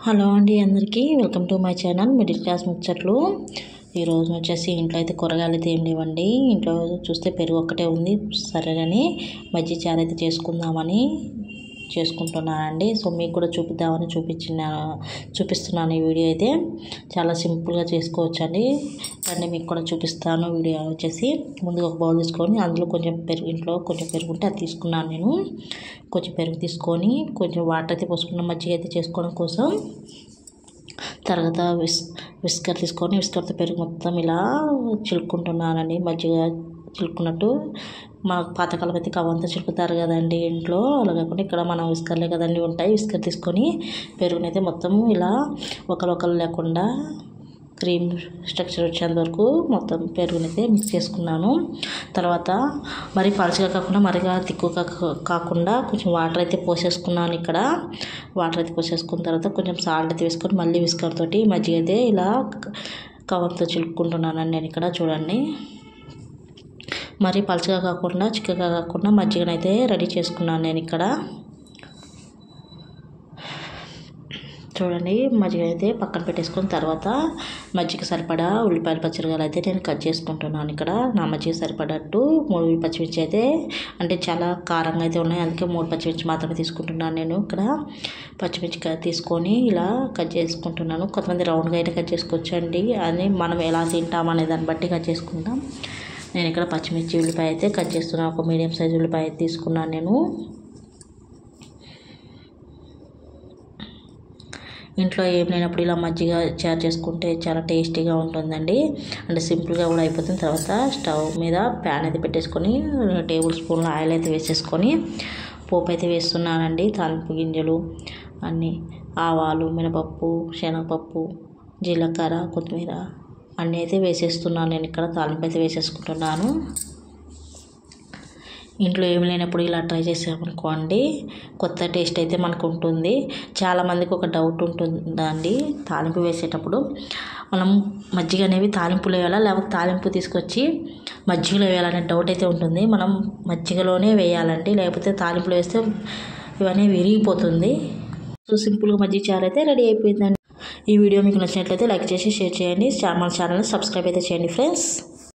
Hello అండి, అందరికీ welcome to my channel middle class ముచ్చట్లు. ఈరోజు వచ్చేసి ఇంట్లో అయితే కూరగాయలు అయితే ఏం లేవండి. ఇంట్లో చూస్తే పెరుగు ఒక్కటే ఉంది. సరేనని మజ్జిగ చారు అయితే చేసుకుంటున్నానండి. సో మీకు కూడా చూపిద్దామని చూపిస్తున్నాను. ఈ వీడియో అయితే చాలా సింపుల్గా చేసుకోవచ్చండి. రండి మీకు కూడా చూపిస్తాను. వీడియో వచ్చేసి ముందుగా ఒక బౌల్ తీసుకొని అందులో కొంచెం పెరుగు, ఇంట్లో కొంచెం పెరుగు ఉంటే అది తీసుకున్నాను నేను. కొంచెం పెరుగు తీసుకొని కొంచెం వాటర్ అయితే పోసుకున్న మజ్జిగ అయితే చేసుకోవడం కోసం. తర్వాత విస్కర్ తీసుకొని విస్కర్తో పెరుగు మొత్తం ఇలా చిలుక్కుంటున్నానండి. మజ్జిగ చిలుక్కున్నట్టు మా పాతకాలం అయితే కవ్వంతా చిలుకుతారు కదండి ఇంట్లో. అలా కాకుండా ఇక్కడ మనం విస్కర్లే కదండి ఉంటాయి. విస్కర్ తీసుకొని పెరుగునైతే మొత్తం ఇలా ఒకరు లేకుండా క్రీమ్ స్ట్రక్చర్ వచ్చేంత వరకు మొత్తం పెరుగునైతే మిక్స్ చేసుకున్నాను. తర్వాత మరి పలుచగా కాకుండా మరిగా తిక్కుగా కాకుండా కొంచెం వాటర్ అయితే పోసేసుకున్నాను. ఇక్కడ వాటర్ అయితే పోసేసుకున్న తర్వాత కొంచెం సాల్ట్ అయితే వేసుకొని మళ్ళీ విస్కర్ తోటి మజ్జిగ అయితే ఇలా కవర్తో చిలుక్కుంటున్నానండి నేను ఇక్కడ. చూడండి, మరి పలుచగా కాకుండా చిక్కగా కాకుండా మజ్జిగనైతే రెడీ చేసుకున్నాను నేను ఇక్కడ. చూడండి, మజ్జిగ అయితే పక్కన పెట్టేసుకున్న తర్వాత మజ్జిగ సరిపడా ఉల్లిపాయలు పచ్చిమిరపకాయలు అయితే నేను కట్ చేసుకుంటున్నాను ఇక్కడ. నా మజ్జిగ సరిపడట్టు 3 పచ్చిమిర్చి అయితే, అంటే చాలా కారంగా అయితే ఉన్నాయి, అందుకే 3 పచ్చిమిర్చి మాత్రమే తీసుకుంటున్నాను నేను ఇక్కడ. పచ్చిమిర్చి తీసుకొని ఇలా కట్ చేసుకుంటున్నాను. కొంతమంది రౌండ్గా అయితే కట్ చేసుకోవచ్చండి, అని మనం ఎలా తింటాం అనే దాన్ని బట్టి కట్ చేసుకుంటాం. నేను ఇక్కడ పచ్చిమిర్చి ఉల్లిపాయ అయితే కట్ చేస్తున్నాను. ఒక మీడియం సైజ్ ఉల్లిపాయ అయితే తీసుకున్నాను నేను. ఇంట్లో ఏం లేనప్పుడు ఇలా మజ్జిగ చారు చేసుకుంటే చాలా టేస్టీగా ఉంటుందండి. అంటే సింపుల్గా కూడా అయిపోతుంది. తర్వాత స్టవ్ మీద ప్యాన్ అయితే పెట్టేసుకొని 2 టేబుల్ స్పూన్ల ఆయిల్ అయితే వేసేసుకొని పోపు అయితే వేస్తున్నానండి. తాలింపు గింజలు అన్నీ, ఆవాలు, మినపప్పు, శనగపప్పు, జీలకర్ర, కొత్తిమీర అన్నీ అయితే వేసేస్తున్నాను నేను ఇక్కడ. తాలింపు అయితే వేసేసుకుంటున్నాను. ఇంట్లో ఏమి లేనప్పుడు ఇలా ట్రై చేసామనుకోండి, కొత్త టేస్ట్ అయితే మనకు ఉంటుంది. చాలామందికి ఒక డౌట్ ఉంటుందండి, తాలింపు వేసేటప్పుడు మనం మజ్జిగ అనేవి తాలింపులో వేయాలా లేకపోతే తాలింపు తీసుకొచ్చి మజ్జిగలో వేయాలనే డౌట్ అయితే ఉంటుంది. మనం మజ్జిగలోనే వేయాలండి, లేకపోతే తాలింపులో వేస్తే ఇవన్నీ విరిగిపోతుంది. సో సింపుల్గా మజ్జిగ చారు అయితే రెడీ అయిపోయిందండి. ఈ వీడియో మీకు నచ్చినట్లయితే లైక్ చేసి షేర్ చేయండి. మన ఛానల్ని సబ్స్క్రైబ్ అయితే చేయండి ఫ్రెండ్స్.